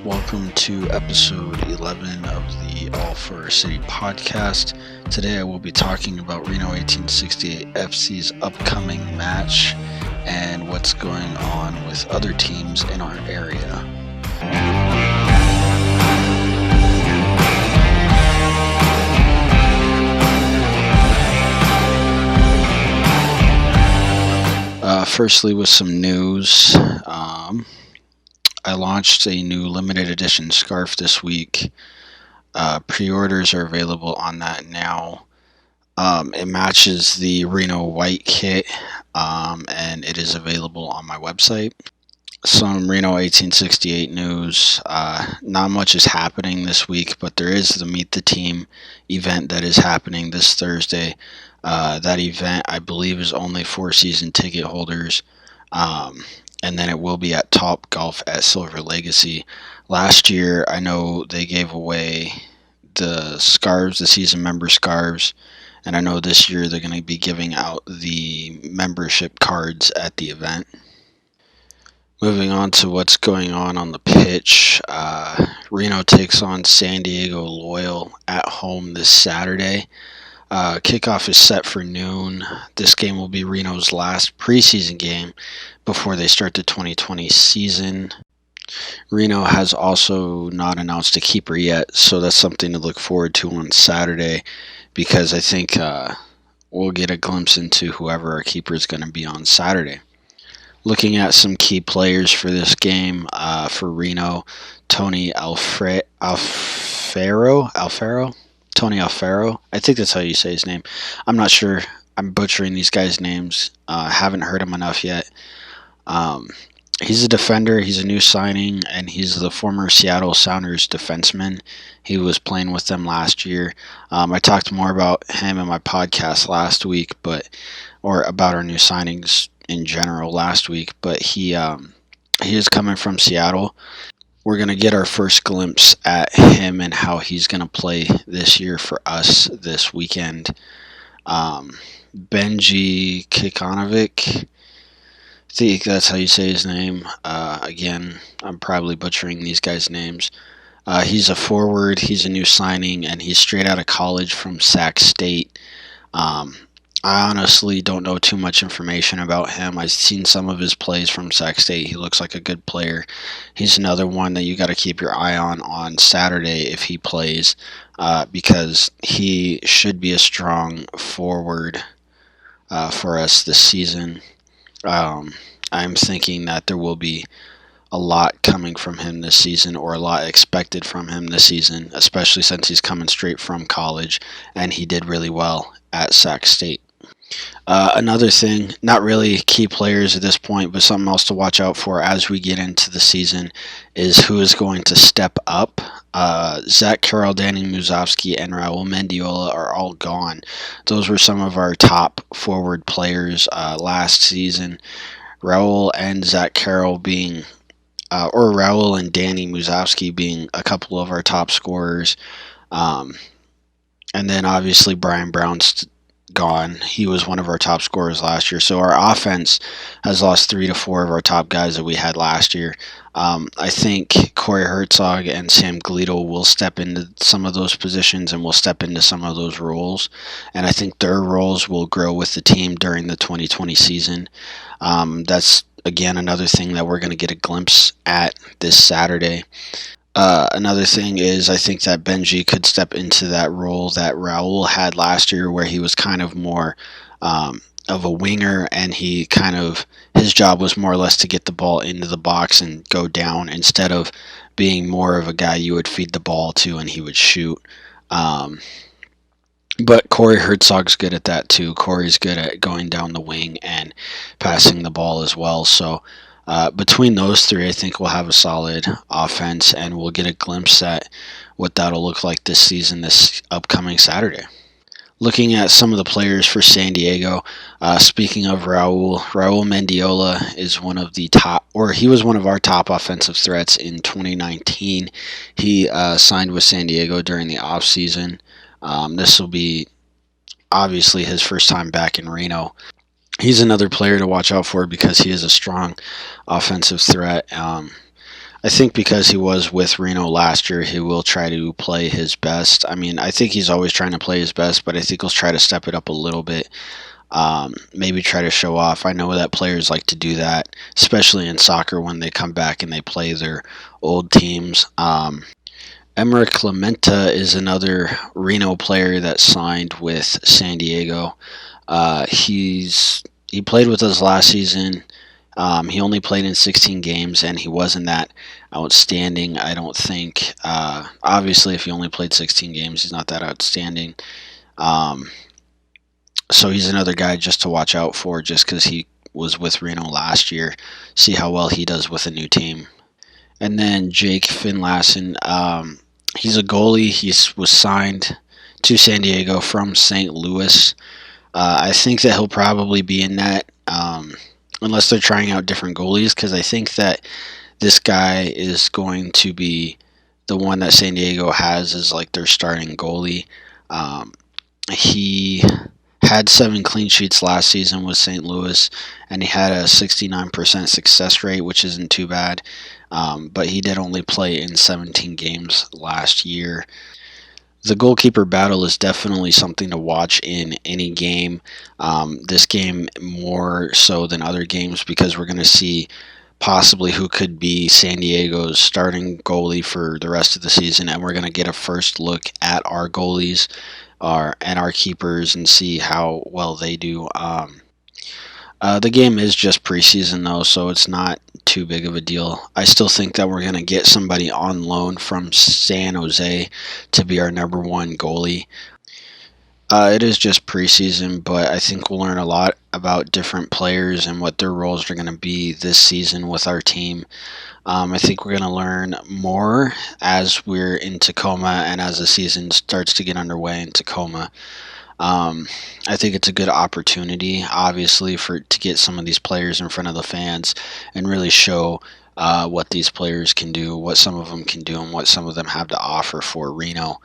Welcome to episode 11 of the All for Our City podcast. Today I will be talking about Reno 1868 FC's upcoming match and what's going on with other teams in our area. Firstly, with some news, I launched a new limited edition scarf this week. Pre-orders are available on that now. It matches the Reno white kit, and it is available on my website. Some Reno 1868 news. Not much is happening this week, but there is the Meet the Team event that is happening this Thursday. That event, I believe, is only for season ticket holders. And then it will be at Top Golf at Silver Legacy. Last year, I know they gave away the scarves, the season member scarves, and I know this year they're going to be giving out the membership cards at the event. Moving on to what's going on the pitch, Reno takes on San Diego Loyal at home this Saturday. Kickoff is set for noon. This game will be Reno's last preseason game before they start the 2020 season. Reno has also not announced a keeper yet, so that's something to look forward to on Saturday, because I think we'll get a glimpse into whoever our keeper is going to be on Saturday. Looking at some key players for this game, for Reno, Tony Alfaro, I think that's how you say his name. I'm not sure. I'm butchering these guys' names. Haven't heard him enough yet. He's a defender. He's a new signing, and he's the former Seattle Sounders defenseman. He was playing with them last year. I talked more about him in my podcast last week, or about our new signings in general last week. But he is coming from Seattle. We're going to get our first glimpse at him and how he's going to play this year for us this weekend. Benji Kikanovic, I think that's how you say his name. Again, I'm probably butchering these guys' names. He's a forward, he's a new signing, and he's straight out of college from Sac State. I honestly don't know too much information about him. I've seen some of his plays from Sac State. He looks like a good player. He's another one that you got to keep your eye on Saturday if he plays, because he should be a strong forward for us this season. I'm thinking that there will be a lot coming from him this season, or a lot expected from him this season, especially since he's coming straight from college and he did really well at Sac State. Another thing, not really key players at this point, but something else to watch out for as we get into the season is who is going to step up. Zach Carroll, Danny Musovsky, and Raul Mendiola are all gone. Those were some of our top forward players last season. Raul and Zach Carroll or Raul and Danny Musovsky being a couple of our top scorers. And then obviously Brian Brown's gone. He was one of our top scorers last year. So our offense has lost 3 to 4 of our top guys that we had last year. I think Corey Herzog and Sam Galito will step into some of those positions and will step into some of those roles. And I think their roles will grow with the team during the 2020 season. That's, again, another thing that we're going to get a glimpse at this Saturday. Another thing is I think that Benji could step into that role that Raul had last year, where he was kind of more of a winger, and his job was more or less to get the ball into the box and go down, instead of being more of a guy you would feed the ball to and he would shoot. But Corey Herzog's good at that too. Corey's good at going down the wing and passing the ball as well. So between those three, I think we'll have a solid offense, and we'll get a glimpse at what that'll look like this season, this upcoming Saturday. Looking at some of the players for San Diego, speaking of Raul Mendiola is one of the top, or he was one of our top offensive threats in 2019. He signed with San Diego during the offseason. This will be obviously his first time back in Reno. He's another player to watch out for because he is a strong offensive threat. I think because he was with Reno last year, he will try to play his best. I mean, I think he's always trying to play his best, but I think he'll try to step it up a little bit. Maybe try to show off. I know that players like to do that, especially in soccer when they come back and they play their old teams. Emerick Clementa is another Reno player that signed with San Diego. He played with us last season. He only played in 16 games, and he wasn't that outstanding. I don't think. Obviously, if he only played 16 games, he's not that outstanding. Um, so he's another guy just to watch out for, just because he was with Reno last year. See how well he does with a new team. And then Jake Finlayson. He's a goalie. He was signed to San Diego from St. Louis. I think that he'll probably be in net, unless they're trying out different goalies, because I think that this guy is going to be the one that San Diego has as like their starting goalie. He had 7 clean sheets last season with St. Louis, and he had a 69% success rate, which isn't too bad. But he did only play in 17 games last year. The goalkeeper battle is definitely something to watch in any game. This game more so than other games, because we're going to see possibly who could be San Diego's starting goalie for the rest of the season, and we're going to get a first look at our goalies and our keepers and see how well they do. The game is just preseason though, so it's not too big of a deal. I still think that we're going to get somebody on loan from San Jose to be our number one goalie. It is just preseason, but I think we'll learn a lot about different players and what their roles are going to be this season with our team. I think we're going to learn more as we're in Tacoma and as the season starts to get underway in Tacoma. I think it's a good opportunity, obviously, to get some of these players in front of the fans and really show what these players can do, what some of them can do, and what some of them have to offer for Reno.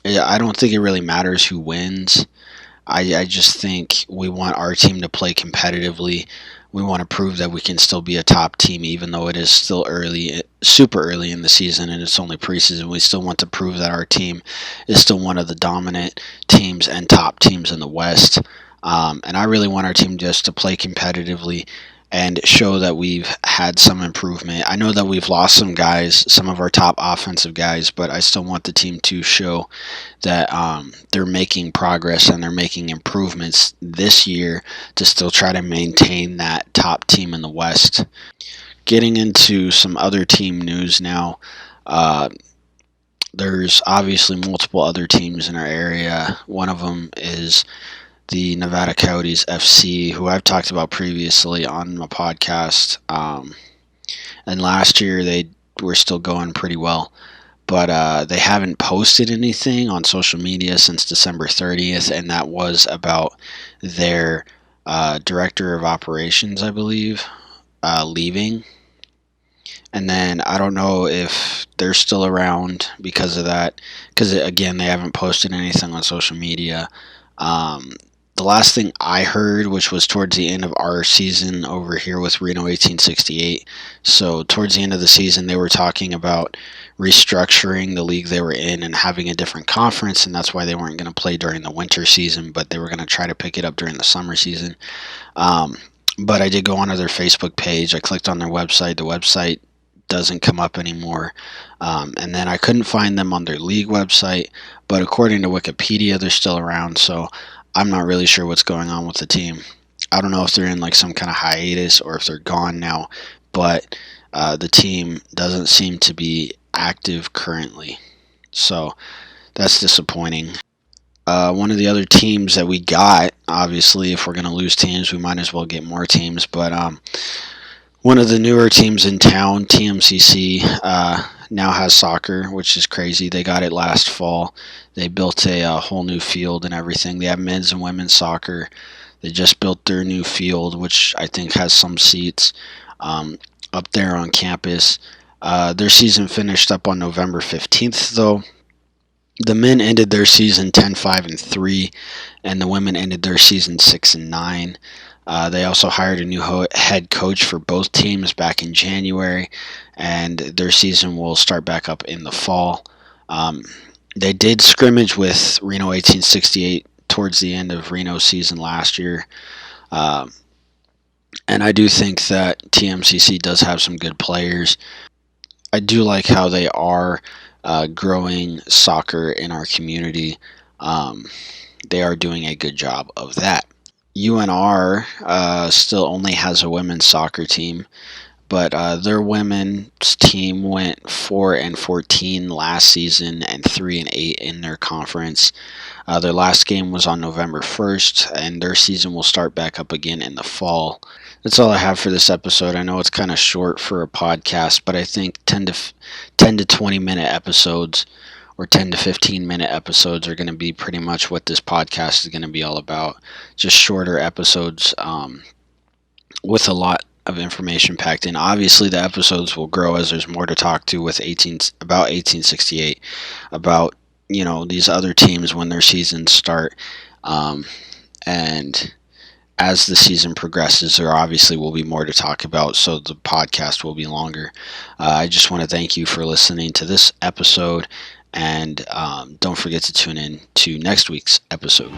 Yeah, I don't think it really matters who wins. I just think we want our team to play competitively. We want to prove that we can still be a top team, even though it is still early, super early in the season, and it's only preseason. We still want to prove that our team is still one of the dominant teams and top teams in the West. And I really want our team just to play competitively and show that we've had some improvement. I know that we've lost some guys, some of our top offensive guys, but I still want the team to show that they're making progress and they're making improvements this year to still try to maintain that top team in the West. Getting into some other team news now, there's obviously multiple other teams in our area. One of them is the Nevada Coyotes FC, who I've talked about previously on my podcast. And last year they were still going pretty well, but they haven't posted anything on social media since December 30th, and that was about their director of operations, I believe, leaving. And then I don't know if they're still around because of that, because again, they haven't posted anything on social media. The last thing I heard, which was towards the end of our season over here with Reno 1868, so towards the end of the season, they were talking about restructuring the league they were in and having a different conference, and that's why they weren't going to play during the winter season, but they were going to try to pick it up during the summer season. But I did go onto their Facebook page. I clicked on their website. The website doesn't come up anymore. And then I couldn't find them on their league website, but according to Wikipedia, they're still around, so I'm not really sure what's going on with the team. I don't know if they're in like some kind of hiatus or if they're gone now, but the team doesn't seem to be active currently. So that's disappointing. One of the other teams that we got, obviously, if we're going to lose teams, we might as well get more teams, but one of the newer teams in town, TMCC, now has soccer, which is crazy. They got it last fall. They built a whole new field and everything. They have men's and women's soccer. They just built their new field, which I think has some seats up there on campus. Their season finished up on November 15th, though. The men ended their season 10-5-3, and the women ended their season 6-9. They also hired a new head coach for both teams back in January. and their season will start back up in the fall. Um, they did scrimmage with Reno 1868 towards the end of Reno's season last year. Um, and I do think that TMCC does have some good players. I do like how they are growing soccer in our community. Um, they are doing a good job of that. UNR still only has a women's soccer team, but their women's team went 4-14 last season and 3-8 in their conference. Their last game was on November 1st, and their season will start back up again in the fall. That's all I have for this episode. I know it's kind of short for a podcast, but I think 10 to 20 minute episodes or 10 to 15 minute episodes are going to be pretty much what this podcast is going to be all about. Just shorter episodes with a lot of information packed in. Obviously, the episodes will grow as there's more to talk to with about 1868, about these other teams when their seasons start, and as the season progresses, there obviously will be more to talk about, so the podcast will be longer. I just want to thank you for listening to this episode, and don't forget to tune in to next week's episode.